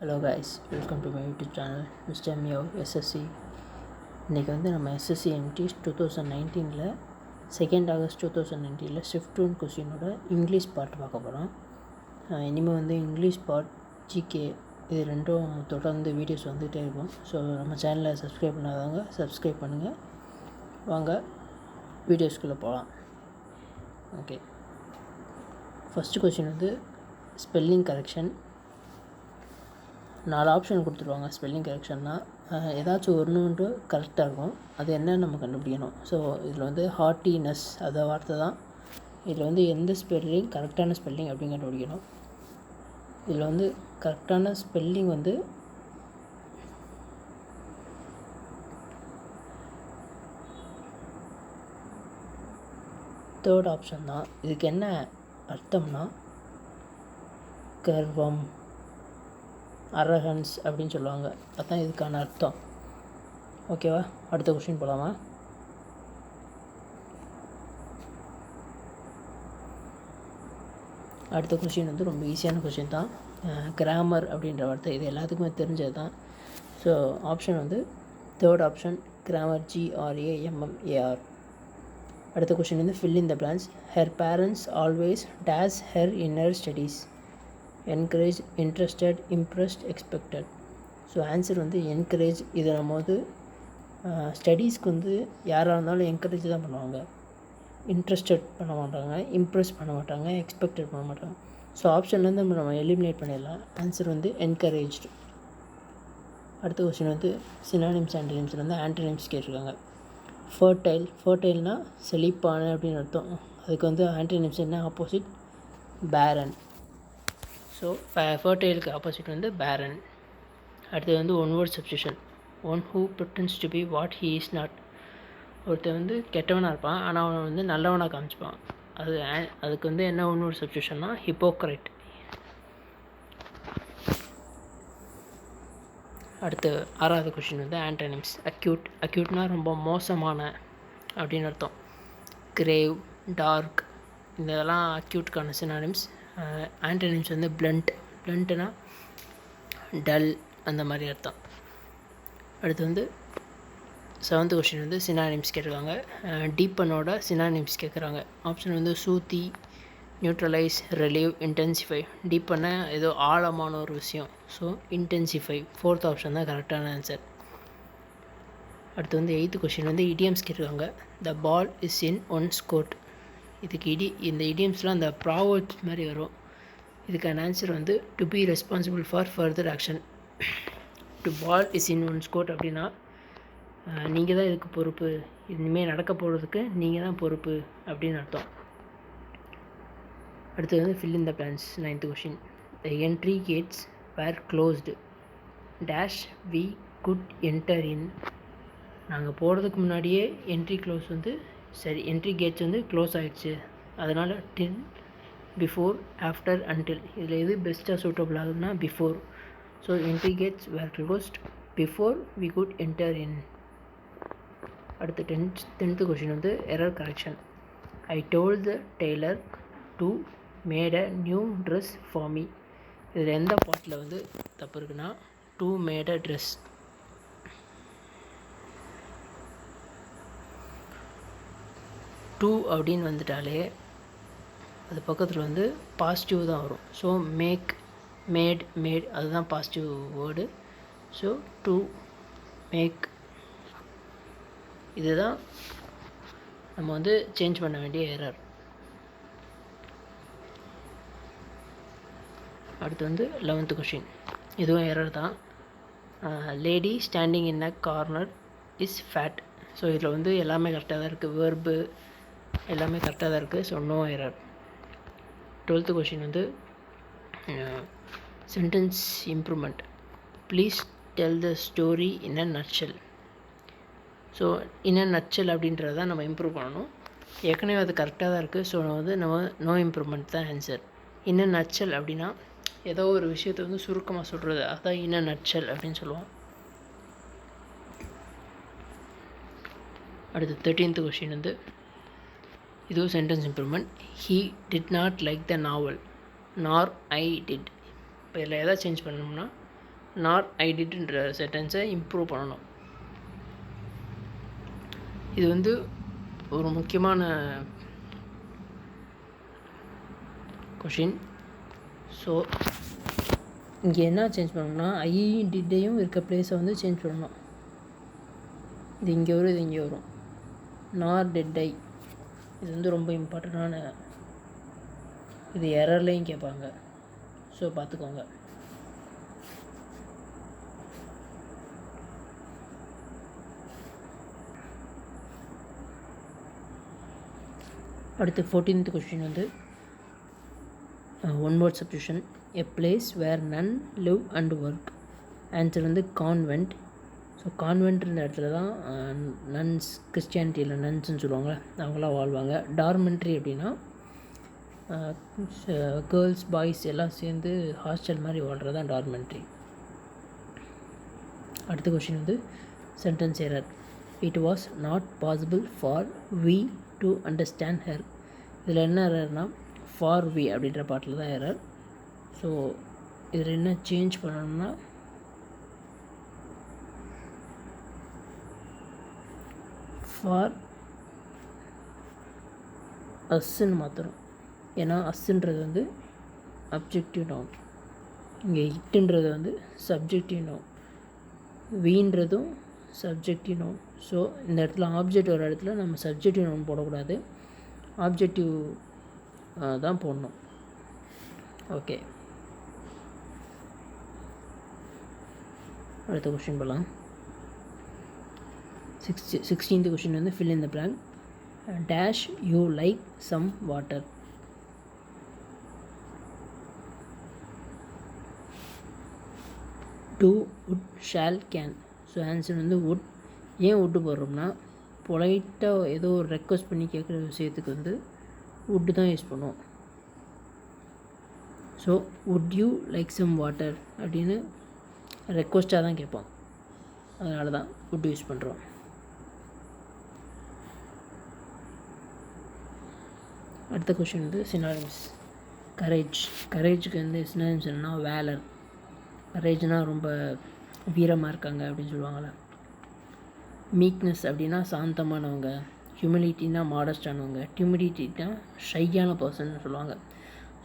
Hello guys, welcome to my YouTube channel mister மியோ SSC. இன்றைக்கி வந்து நம்ம எஸ்எஸ்சி எம்டிஸ் 2019 2 ஆகஸ்ட் 2019 ஷிஃப்ட் 1 கொஸ்டினோட இங்கிலீஷ் பார்ட் பார்க்க போகிறோம். இனிமேல் வந்து இங்கிலீஷ் பார்ட், ஜிகே இது ரெண்டும் தொடர்ந்து வீடியோஸ் வந்துகிட்டே இருக்கும். ஸோ நம்ம சேனலை சப்ஸ்கிரைப் பண்ணாதவங்க சப்ஸ்கிரைப் பண்ணுங்கள். வாங்க வீடியோஸ்குள்ளே போகலாம். ஓகே, ஃபஸ்ட்டு கொஸ்டின் வந்து ஸ்பெல்லிங் கரெக்ஷன். 4 ஆப்ஷன் கொடுத்துருவாங்க. ஸ்பெல்லிங் கரெக்ஷன்னா ஏதாச்சும் ஒன்று கரெக்டாக இருக்கும். அது என்னன்னு நம்ம கண்டுபிடிக்கணும். ஸோ இதில் வந்து ஹார்ட்டினஸ் அதை வார்த்தை தான். இதில் வந்து எந்த ஸ்பெல்லிங் கரெக்டான ஸ்பெல்லிங் அப்படின்னு கண்டுபிடிக்கணும். இதில் வந்து கரெக்டான ஸ்பெல்லிங் வந்து தேர்ட் ஆப்ஷன் தான். இதுக்கு என்ன அர்த்தம்னா கர்வம், அரகன்ஸ் அப்படின்னு சொல்லுவாங்க. அதுதான் இதுக்கான அர்த்தம். ஓகேவா, அடுத்த கொஸ்டின் போகலாமா? அடுத்த கொஸ்டின் வந்து ரொம்ப ஈஸியான கொஸ்டின் தான். கிராமர் அப்படின்ற வார்த்தை இது எல்லாத்துக்குமே தெரிஞ்சது தான். ஸோ ஆப்ஷன் வந்து தேர்ட் ஆப்ஷன், கிராமர், GRAMMAR. அடுத்த கொஸ்டின் வந்து fill in the blanks. Her parents always dash her in her studies. Encourage, interested, impressed, expected. So answer வந்து என்கரேஜ். இது நம்ம வந்து ஸ்டடீஸ்க்கு வந்து யாராக இருந்தாலும் என்கரேஜ் தான் பண்ணுவாங்க. இன்ட்ரெஸ்டட் பண்ண மாட்டாங்க, இம்ப்ரெஸ் பண்ண மாட்டாங்க, எக்ஸ்பெக்டட் பண்ண மாட்டாங்க. ஸோ ஆப்ஷன்லேருந்து நம்ம எலிமினேட் பண்ணிடலாம். ஆன்சர் வந்து என்கரேஜ்டு. அடுத்த கொஸ்டின் வந்து சினானிம்ஸ் ஆன்டனிம்ஸ் வந்து ஆன்டனிம்ஸ் கேட்டிருக்காங்க. ஃபர்டைல்னால் செழிப்பான அப்படின்னு அர்த்தம். அதுக்கு வந்து ஆன்டனிம்ஸ் என்ன ஆப்போசிட்? பேரன். ஸோ ஃபர்டைலுக்கு ஆப்போசிட் வந்து பேரன். அடுத்தது வந்து one word substitution. One who pretends to be what he is not. ஒருத்தர் வந்து கெட்டவனாக இருப்பான், ஆனால் அவனை வந்து நல்லவனாக காமிச்சிப்பான். அதுக்கு வந்து என்ன ஒன் வேர்ட் சப்ஸ்டியூஷன்னா ஹிப்போக்ரைட். அடுத்து 6வது கொஸ்டின் வந்து ஆன்டனிம்ஸ். அக்யூட்னால் ரொம்ப மோசமான அப்படின்னு அர்த்தம். கிரேவ், டார்க் இதெல்லாம் அக்யூட்கான சினானிம்ஸ். ஆன்டனிம்ஸ் வந்து பிளண்ட்னா டல் அந்த மாதிரி அர்த்தம். அடுத்து வந்து 7th கொஸ்டின் வந்து சினானிம்ஸ் கேட்டிருக்காங்க. டீப்பனோட சினானிம்ஸ் கேட்குறாங்க. ஆப்ஷன் வந்து சூத்தி, நியூட்ரலைஸ், ரிலீவ், இன்டென்சிஃபை. டீப்பன ஏதோ ஆழமான ஒரு விஷயம். So intensify. 4th ஆப்ஷன் தான் கரெக்டான ஆன்சர். அடுத்து வந்து 8th கொஸ்டின் வந்து இடியம்ஸ் கேட்டிருக்காங்க. த பால் இஸ் இன் ஒன்ஸ் கோர்ட். இதுக்கு இந்த இடியம்ஸ்லாம் அந்த ப்ராவர்ப்ஸ் மாதிரி வரும். இதுக்கான ஆன்சர் வந்து to be responsible for further action. The ball is in one's court அப்படின்னா நீங்கள் தான் இதுக்கு பொறுப்பு, இனிமேல் நடக்க போகிறதுக்கு நீங்கள் தான் பொறுப்பு அப்படின்னு அர்த்தம். அடுத்தது வந்து fill in the blanks. 9th question. The entry gates were closed dash we could enter in. நாங்கள் போகிறதுக்கு முன்னாடியே என்ட்ரி கேட்ஸ் வந்து க்ளோஸ் ஆகிடுச்சு. அதனால் டில், பிஃபோர், ஆஃப்டர், அன்டில் இதில் எது பெஸ்ட்டாக சூட்டபிள் ஆகுதுன்னா before. So entry gates were closed before we could enter in. அடுத்து 10th கொஸ்டின் வந்து error correction. I told the tailor to made a new dress for me. இதில் எந்த பாட்டில் வந்து தப்பு இருக்குன்னா to made a dress. To அப்படின்னு வந்துட்டாலே அது பக்கத்தில் வந்து பாசிட்டிவ் தான் வரும். ஸோ மேட் அதுதான் positive word. So to make இதுதான் நம்ம வந்து சேஞ்ச் பண்ண வேண்டிய எரர். அடுத்து வந்து 11th கொஸ்டின். இதுவும் எரர் தான். Lady standing in a corner is fat. ஸோ இதில் வந்து எல்லாமே கரெக்டாக தான் இருக்குது. வேர்பு எல்லாமே கரெக்டாக தான் இருக்குது. So no error. 12th question வந்து sentence improvement. Please tell the story in a nutshell. So in a nutshell அப்படின்றத தான் நம்ம இம்ப்ரூவ் பண்ணணும். ஏற்கனவே அது கரெக்டாக தான் இருக்குது. ஸோ வந்து நம்ம நோ இம்ப்ரூவ்மெண்ட் தான் ஆன்சர். இன் அ நட்ஷெல் அப்படின்னா ஏதோ ஒரு விஷயத்தை வந்து சுருக்கமாக சொல்கிறது, அதுதான் இன் அ நட்ஷெல் அப்படின்னு சொல்லுவோம். அடுத்து 13th கொஸ்டின் வந்து இதுவும் sentence improvement. He did not like the novel nor I did. இப்போ இதில் எதை சேஞ்ச் பண்ணணும்னா நார் ஐ டிட்ன்ற சென்டென்ஸை இம்ப்ரூவ் பண்ணணும். இது வந்து ஒரு முக்கியமான கொஷின். ஸோ இங்கே என்ன சேஞ்ச் பண்ணணும்னா ஐ டிட்டையும் இருக்க பிளேஸை வந்து சேஞ்ச் பண்ணணும். இது இங்கே வரும், இது இங்கே வரும். நார் டெட் ஐ இது வந்து ரொம்ப இம்பார்ட்டண்ட்டான, இது எரர்லேயும் கேட்பாங்க. ஸோ பார்த்துக்கோங்க. அடுத்து 14th கொஸ்டின் வந்து one word substitution. A place where nun live and work. Answer வந்து கான்வென்ட். ஸோ கான்வென்ட்ன்ற இடத்துல தான் நன்ஸ், கிறிஸ்டியானிட்டியில் நன்ஸ்ன்னு சொல்லுவாங்க, அவங்களாம் வாழ்வாங்க. டார்மெண்ட்ரி அப்படின்னா கேர்ள்ஸ் பாய்ஸ் எல்லாம் சேர்ந்து ஹாஸ்டல் மாதிரி வாழ்கிறது தான் டார்மெண்ட்ரி. அடுத்த கொஸ்டின் வந்து sentence error. It was not possible for we to understand her. இதில் என்ன எரர்னா ஃபார் வி அப்படின்ற பாட்டில் தான் எரர். ஸோ இதில் என்ன சேஞ்ச் பண்ணணும்னா ஃபார் அஸ்ன்னு மாற்றணும். ஏன்னா அஸ்ன்றது வந்து அப்ஜெக்டிவ் நவுன், இங்கே இட்டுன்றது வந்து சப்ஜெக்டிவ் நவுன், வீன்றதும் சப்ஜெக்டிவ் நவுன். ஸோ இந்த இடத்துல ஆப்ஜெக்ட் வர இடத்துல நம்ம சப்ஜெக்டிவ் நவுன் போடக்கூடாது, ஆப்ஜெக்டிவ் தான் போடணும். ஓகே, அடுத்த கொஸ்டின் போகலாம். 16th கொஸ்டின் வந்து fill in the blank. Dash you like some water. Do, would, shall, can. So answer வந்து would. ஏன் would போடுறோம்னா பொலைட்டாக ஏதோ ஒரு ரெக்வஸ்ட் பண்ணி கேட்குற விஷயத்துக்கு வந்து would தான் யூஸ் பண்ணுவோம். So would you like some water அப்படின்னு ரெக்வஸ்ட்டாக தான் கேட்போம், அதனால தான் would யூஸ் பண்ணுறோம். அடுத்த கொஷின் வந்து சினானிம்ஸ். கரேஜுக்கு வந்து சினானிம்ஸ் என்னன்னா வேலர். கரேஜ்னால் ரொம்ப வீரமாக இருக்காங்க அப்படின்னு சொல்லுவாங்கள்ல. மீக்னஸ் அப்படின்னா சாந்தமானவங்க. ஹியூமிலிட்டினா மாடஸ்டானவங்க. டிமிடிட்டினா ஷையான பர்சன் சொல்லுவாங்க.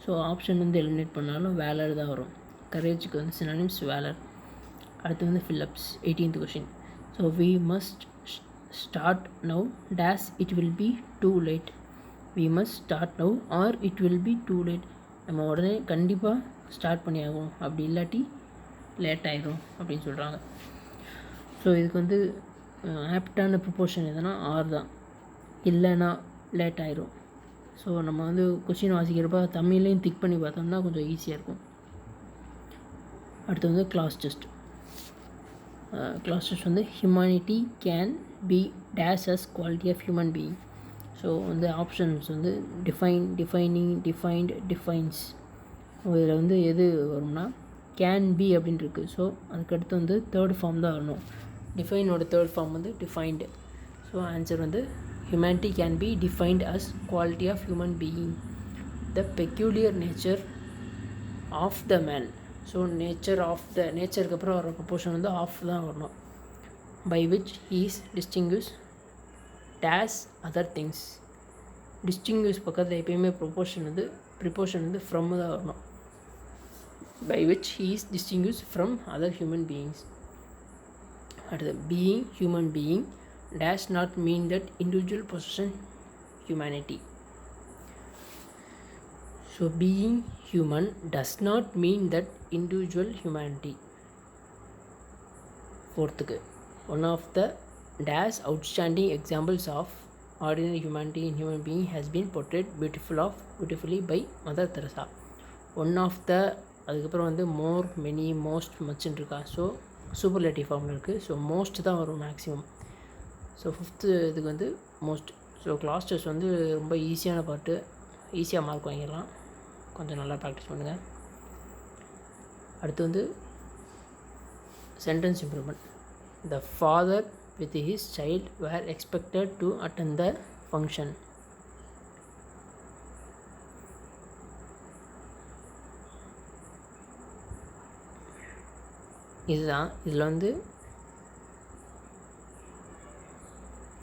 ஸோ ஆப்ஷன் வந்து எலிமினேட் பண்ணாலும் வேலர் தான் வரும். கரேஜுக்கு வந்து சினானிம்ஸ் வேலர். அடுத்து வந்து fill ups. 18th question. So we must start now dash it will be too late. We must start now or it will be too late. நம்ம உடனே கண்டிப்பாக ஸ்டார்ட் பண்ணி ஆகும், அப்படி இல்லாட்டி லேட் ஆகிடும் அப்படின்னு சொல்கிறாங்க. ஸோ இதுக்கு வந்து ஆப்டான ப்ரிப்போர்ஷன் எதுனா ஆர் தான், இல்லைன்னா லேட் ஆகிடும். ஸோ நம்ம வந்து கொஷின் வாசிக்கிறப்ப தமிழ்லையும் திக் பண்ணி பார்த்தோம்னா கொஞ்சம் ஈஸியாக இருக்கும். அடுத்து வந்து கிளாஸ் டெஸ்ட். கிளாஸ் டெஸ்ட் வந்து humanity can be days as quality of human being. So வந்து ஆப்ஷன்ஸ் வந்து டிஃபைன், டிஃபைனிங், டிஃபைன்ட், டிஃபைன்ஸ். இதில் வந்து எது வரும்னா கேன் பி அப்படின்னு இருக்குது. ஸோ அதுக்கடுத்து வந்து தேர்ட் ஃபார்ம் தான் வரணும். டிஃபைனோட தேர்ட் ஃபார்ம் வந்து டிஃபைன்டு. ஸோ ஆன்சர் வந்து humanity can be defined as quality of human being, the peculiar nature of the man. So நேச்சருக்கு அப்புறம் வர ப்ரொபோர்ஷன் வந்து ஆஃப் தான் வரணும். By which he is distinguishes other things. Distinguish பக்கத்தில் எப்பயுமே ப்ரிப்போர்ஷன் வந்து ஃப்ரம் தான் வரணும். By which he is distinguish from other human beings. அடுத்து being human being does not mean that individual position humanity. So being human does not mean that individual humanity. ஃபோர்த்துக்கு one of the dash outstanding examples of ordinary humanity in human being has been portrayed beautifully by Mother Teresa. One of the, அதுக்கப்புறம் வந்து மோர், many, most, மச்ன்னு இருக்கா. So superlative ஃபார்மில் இருக்குது. So most தான் வரும் maximum. So fifth இதுக்கு வந்து most. So class test வந்து ரொம்ப ஈஸியான பார்ட்டு, ஈஸியாக மார்க் வாங்கிடலாம், கொஞ்சம் நல்லா ப்ராக்டிஸ் பண்ணுங்கள். அடுத்து வந்து sentence improvement. The father with his child were expected to attend the function. இதுதான். இதில் வந்து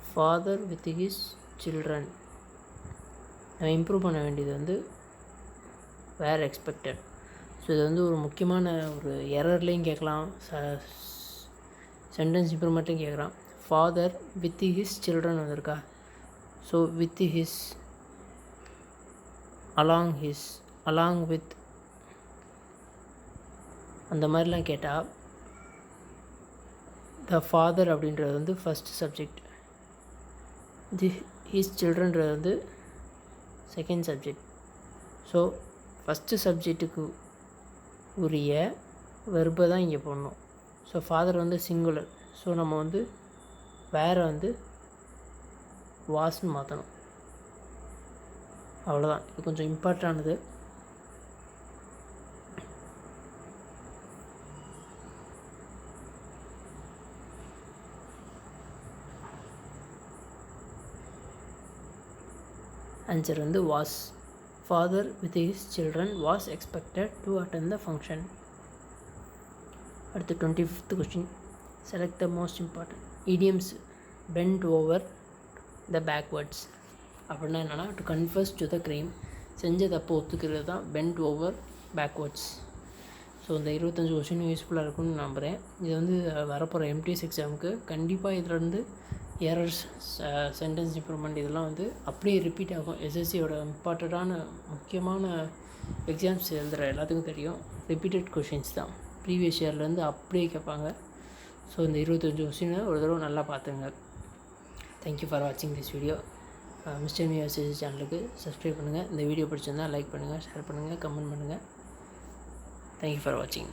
ஃபாதர் வித் ஹிஸ் சில்ட்ரன் நம்ம இம்ப்ரூவ் பண்ண வேண்டியது வந்து வேர் எக்ஸ்பெக்டட். ஸோ இது வந்து ஒரு முக்கியமான ஒரு எரர்லேயும் கேட்கலாம், சென்டென்ஸ் இம்ப்ரூவ்மெண்ட்லையும் கேட்குறான். ஃபாதர் வித் ஹிஸ் சில்ட்ரன் வந்திருக்கா. So with his, along with அந்த மாதிரிலாம் கேட்டால் த ஃபாதர் அப்படின்றது வந்து ஃபஸ்ட் சப்ஜெக்ட், ஹிஸ் சில்ட்ரன்றது வந்து செகண்ட் சப்ஜெக்ட். ஸோ ஃபஸ்ட்டு சப்ஜெக்ட்டுக்கு உரிய வெர்பை தான் இங்கே போடணும். ஸோ ஃபாதர் வந்து சிங்குலர். ஸோ நம்ம வந்து வேறு வந்து வாஸ்ன்னு மாற்றணும். அவ்வளோதான். இது கொஞ்சம் இம்பார்ட்டானது. ஆன்சர் வந்து was. Father with his children was expected to attend the function. அடுத்து 25th question. Select the most important idioms. Bend over the backwards அப்படின்னா என்னென்னா, to confess to the crime, செஞ்ச தப்பு ஒத்துக்கிறது தான் பெண்ட் ஓவர் பேக்வேர்ட்ஸ். ஸோ இந்த 25 question யூஸ்ஃபுல்லாக இருக்கும்னு நம்புகிறேன். இது வந்து வரப்போகிற எம்டிஎஸ் எக்ஸாமுக்கு கண்டிப்பாக இதிலேருந்து எரர்ஸ், சென்டென்ஸ் இம்ப்ரூவ்மெண்ட் இதெல்லாம் வந்து அப்படியே ரிப்பீட் ஆகும். எஸ்எஸ்சியோட இம்பார்ட்டண்ட்டான முக்கியமான எக்ஸாம்ஸ் எழுதுகிற எல்லாத்துக்கும் தெரியும், ரிப்பீட்டட் கொஷின்ஸ் தான். ப்ரீவியஸ் இயர்லேருந்து அப்படியே கேட்பாங்க. ஸோ இந்த 25 கொஸ்டினை ஒரு தடவை நல்லா பார்த்துங்க. தேங்க்யூ ஃபார் வாட்சிங் this video. Mister mu SSC சேனலுக்கு சப்ஸ்கிரைப் பண்ணுங்கள். இந்த வீடியோ பிடிச்சிருந்தால் லைக் பண்ணுங்கள், ஷேர் பண்ணுங்கள், கமெண்ட் பண்ணுங்கள். தேங்க்யூ ஃபார் வாட்சிங்.